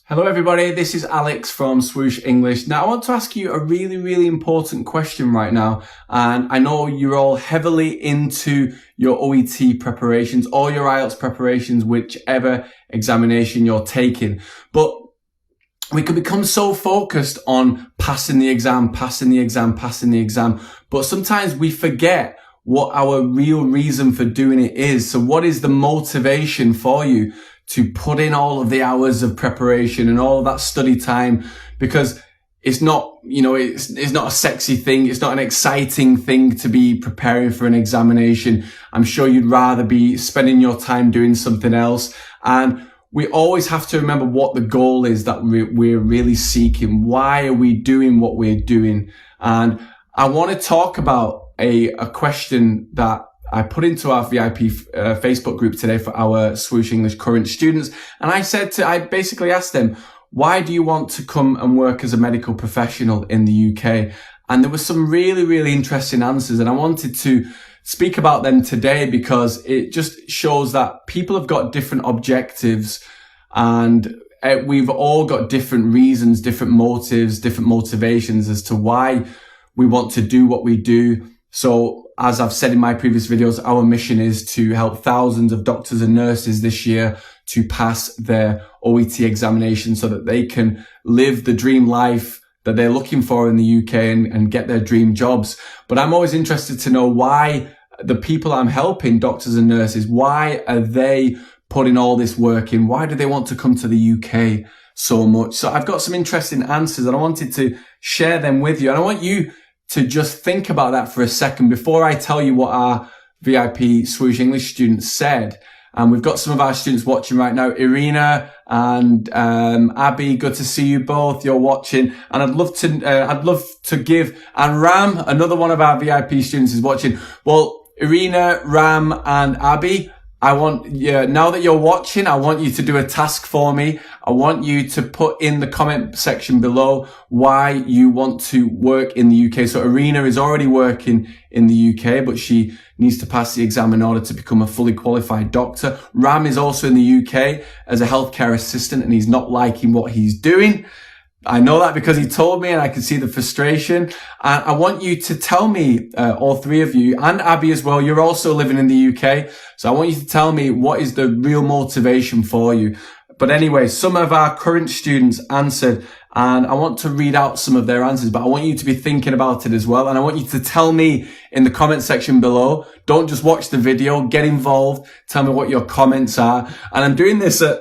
Hello everybody, this is Alex from Swoosh English. Now I want to ask you a really important question right now, and I know you're all heavily into your OET preparations or your IELTS preparations, whichever examination you're taking, but we can become so focused on passing the exam, but sometimes we forget what our real reason for doing it is. So what is the motivation for you to put in all of the hours of preparation and all of that study time? Because it's not, it's not a sexy thing. It's not an exciting thing to be preparing for an examination. I'm sure you'd rather be spending your time doing something else. And we always have to remember what the goal is that we're really seeking. Why are we doing what we're doing? And I want to talk about a question that I put into our VIP Facebook group today for our Swoosh English current students. And I basically asked them, why do you want to come and work as a medical professional in the UK? And there were some really interesting answers, and I wanted to speak about them today because it just shows that people have got different objectives, and we've all got different reasons, different motives, different motivations as to why we want to do what we do. So as I've said in my previous videos, our mission is to help thousands of doctors and nurses this year to pass their OET examination so that they can live the dream life that they're looking for in the UK and get their dream jobs. But I'm always interested to know why the people I'm helping, doctors and nurses, why are they putting all this work in? Why do they want to come to the UK so much? So I've got some interesting answers and I wanted to share them with you. And I want you to just think about that for a second before I tell you what our VIP Swoosh English students said. And we've got some of our students watching right now, Irina and Abby. Good to see you both. You're watching, and I'd love to give, and Ram, another one of our VIP students, is watching. Well, Irina, Ram, and Abby, now that you're watching, I want you to do a task for me. I want you to put in the comment section below why you want to work in the UK. So Irina is already working in the UK, but she needs to pass the exam in order to become a fully qualified doctor. Ram is also in the UK as a healthcare assistant, and he's not liking what he's doing. I know that because he told me, and I can see the frustration. And I want you to tell me, all three of you, and Abby as well, you're also living in the UK. So I want you to tell me what is the real motivation for you. But anyway, some of our current students answered, and I want to read out some of their answers, but I want you to be thinking about it as well. And I want you to tell me in the comment section below. Don't just watch the video, get involved. Tell me what your comments are. And I'm doing this at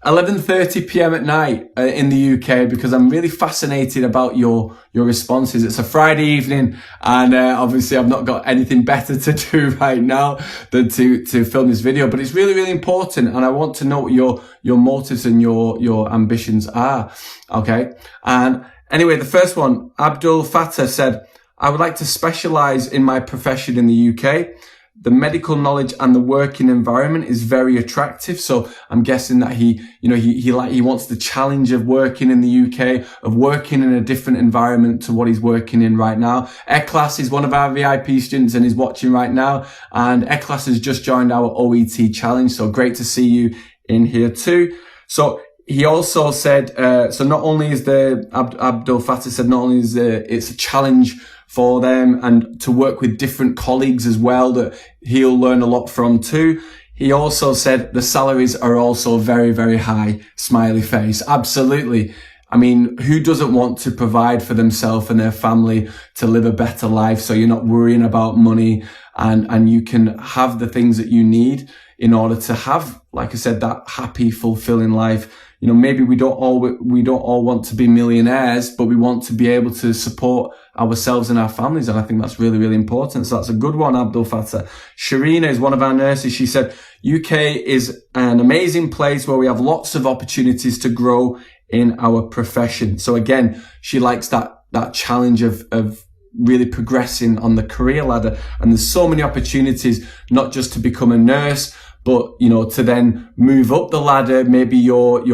11:30 p.m. at night in the UK because I'm really fascinated about your responses. It's a Friday evening, and obviously I've not got anything better to do right now than to film this video, but it's really important, and I want to know what your motives and your ambitions are. Okay. And anyway, the first one, Abdul Fattah said, I would like to specialize in my profession in the UK. The medical knowledge and the working environment is very attractive. So I'm guessing that he wants the challenge of working in the UK, of working in a different environment to what he's working in right now. Eklas is one of our VIP students and is watching right now. And Eklas has just joined our OET challenge. So great to see you in here too. So he also said, so not only is Abdul Fattah said, not only is it's a challenge for them and to work with different colleagues as well that he'll learn a lot from too. He also said the salaries are also very high, smiley face. Absolutely. I mean, who doesn't want to provide for themselves and their family to live a better life so you're not worrying about money and you can have the things that you need in order to have, like I said, that happy, fulfilling life. Maybe we don't all want to be millionaires, but we want to be able to support ourselves and our families. And I think that's really important. So that's a good one, Abdul Fattah. Sharina is one of our nurses. She said, UK is an amazing place where we have lots of opportunities to grow in our profession. So again, she likes that challenge of really progressing on the career ladder. And there's so many opportunities, not just to become a nurse, but, to then move up the ladder. Maybe you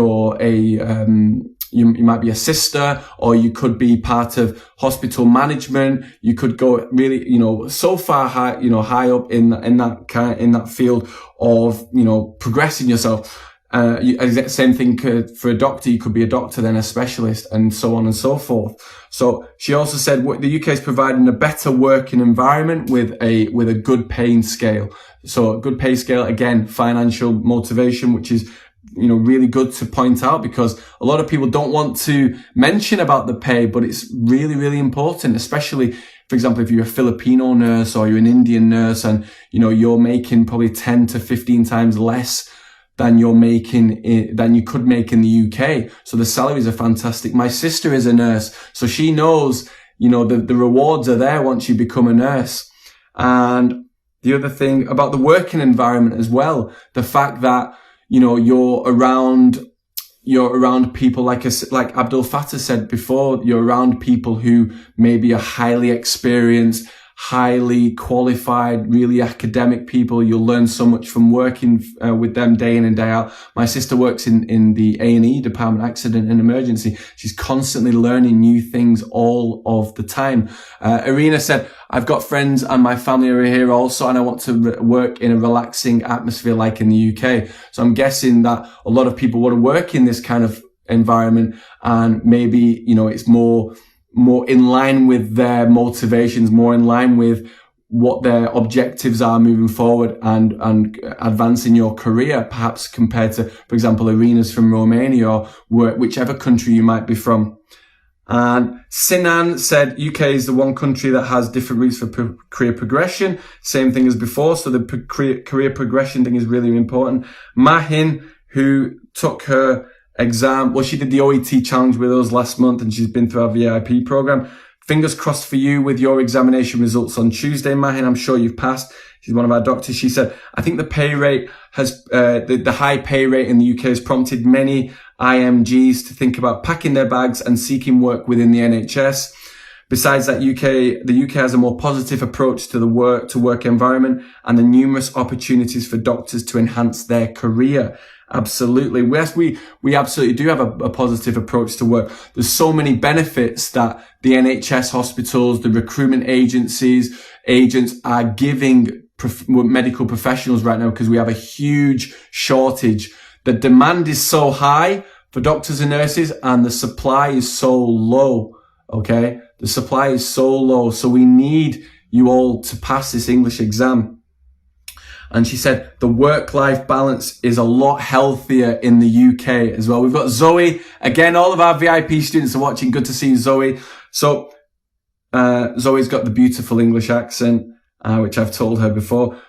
might be a sister, or you could be part of hospital management. You could go really, so far high up in that field of, progressing yourself. Same thing for a doctor. You could be a doctor, then a specialist, and so on and so forth. So she also said what the UK is providing a better working environment with a good paying scale. So a good pay scale, again, financial motivation, which is, really good to point out, because a lot of people don't want to mention about the pay, but it's really, really important, especially, for example, if you're a Filipino nurse or you're an Indian nurse and, you're making probably 10 to 15 times less than you could make in the UK. So the salaries are fantastic. My sister is a nurse, so she knows, the rewards are there once you become a nurse. And the other thing about the working environment as well, the fact that, you're around people like Abdul Fattah said before, you're around people who maybe are highly experienced, highly qualified, really academic people. You'll learn so much from working with them day in and day out. My sister works in the A&E department, accident and emergency. She's constantly learning new things all of the time. Irina said, I've got friends and my family are here also, and I want to work in a relaxing atmosphere like in the UK. So I'm guessing that a lot of people want to work in this kind of environment, and maybe, it's more in line with their motivations, more in line with what their objectives are moving forward and advancing your career, perhaps compared to, for example, Irina's from Romania or whichever country you might be from. And Sinan said UK is the one country that has different routes for career progression. Same thing as before. So the career progression thing is really important. Mahin, who took her exam, she did the OET challenge with us last month, and she's been through our VIP program. Fingers crossed for you with your examination results on Tuesday, Mahin. I'm sure you've passed. She's one of our doctors. She said, I think the pay rate has, the high pay rate in the UK has prompted many IMGs to think about packing their bags and seeking work within the NHS. Besides that, the UK has a more positive approach to the work environment and the numerous opportunities for doctors to enhance their career. Absolutely. Yes, we absolutely do have a positive approach to work. There's so many benefits that the NHS hospitals, the recruitment agents are giving medical professionals right now, because we have a huge shortage. The demand is so high for doctors and nurses, and the supply is so low. Okay. The supply is so low. So we need you all to pass this English exam. And she said the work-life balance is a lot healthier in the UK as well. We've got Zoe. Again, all of our VIP students are watching. Good to see you, Zoe. So Zoe's got the beautiful English accent, which I've told her before.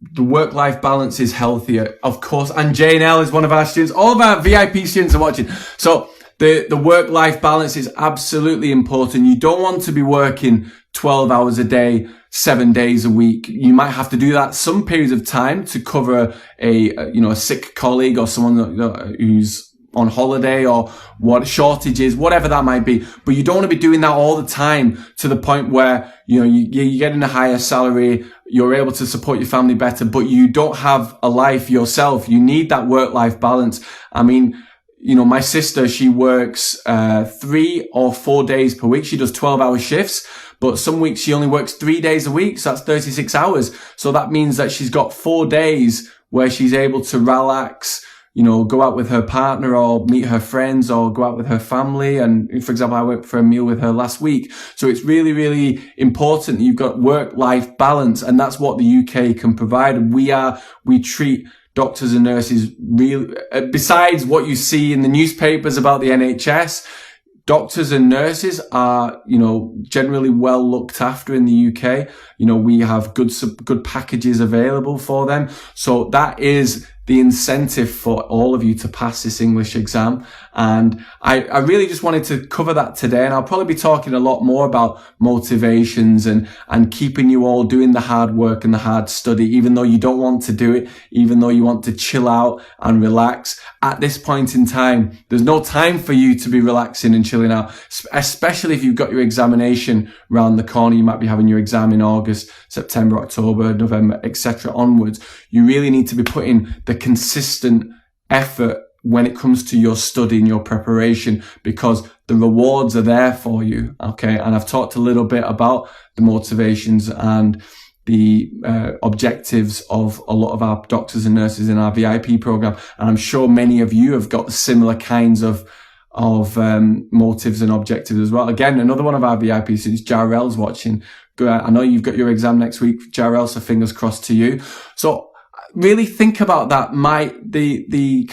The work-life balance is healthier, of course. And Jane L is one of our students. All of our VIP students are watching. So the work-life balance is absolutely important. You don't want to be working 12 hours a day, 7 days a week. You might have to do that some periods of time to cover a sick colleague or someone who's on holiday or what shortages, whatever that might be. But you don't want to be doing that all the time to the point where, you're getting a higher salary, you're able to support your family better, but you don't have a life yourself. You need that work-life balance. I mean, my sister, she works 3 or 4 days per week. She does 12-hour shifts, but some weeks she only works 3 days a week. So that's 36 hours. So that means that she's got 4 days where she's able to relax, go out with her partner or meet her friends or go out with her family. And for example, I went for a meal with her last week. So it's really, really important that you've got work-life balance. And that's what the UK can provide. We treat doctors and nurses really, besides what you see in the newspapers about the NHS, doctors and nurses are, generally well looked after in the UK. We have good packages available for them. So that is the incentive for all of you to pass this English exam. And I really just wanted to cover that today. And I'll probably be talking a lot more about motivations and keeping you all doing the hard work and the hard study, even though you don't want to do it, even though you want to chill out and relax. At this point in time, there's no time for you to be relaxing and chilling out, especially if you've got your examination around the corner. You might be having your exam in August, September, October, November, etc. onwards. You really need to be putting the consistent effort when it comes to your study and your preparation, because the rewards are there for you. Okay. And I've talked a little bit about the motivations and objectives of a lot of our doctors and nurses in our VIP program. And I'm sure many of you have got similar kinds of motives and objectives as well. Again, another one of our VIPs, since Jarrell's watching. I know you've got your exam next week, Jarrell, so fingers crossed to you. So really think about that. The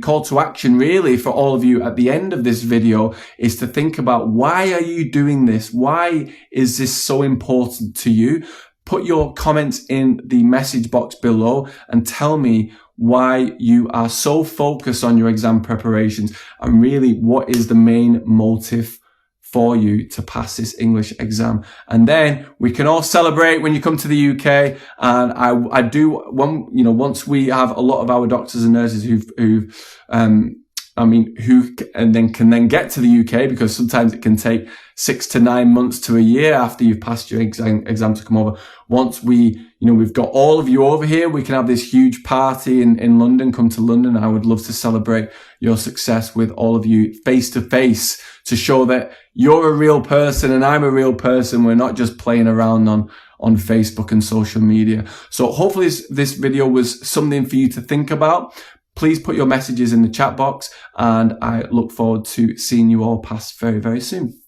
call to action really for all of you at the end of this video is to think about, why are you doing this? Why is this so important to you? Put your comments in the message box below and tell me why you are so focused on your exam preparations, and really what is the main motive for you to pass this English exam. And then we can all celebrate when you come to the UK. And I do, once we have a lot of our doctors and nurses who can then get to the UK, because sometimes it can take 6 to 9 months to a year after you've passed your exam to come over. Once we've got all of you over here, we can have this huge party in London. Come to London. I would love to celebrate your success with all of you face to face, to show that you're a real person and I'm a real person. We're not just playing around on Facebook and social media. So hopefully this video was something for you to think about. Please put your messages in the chat box, and I look forward to seeing you all pass very, very soon.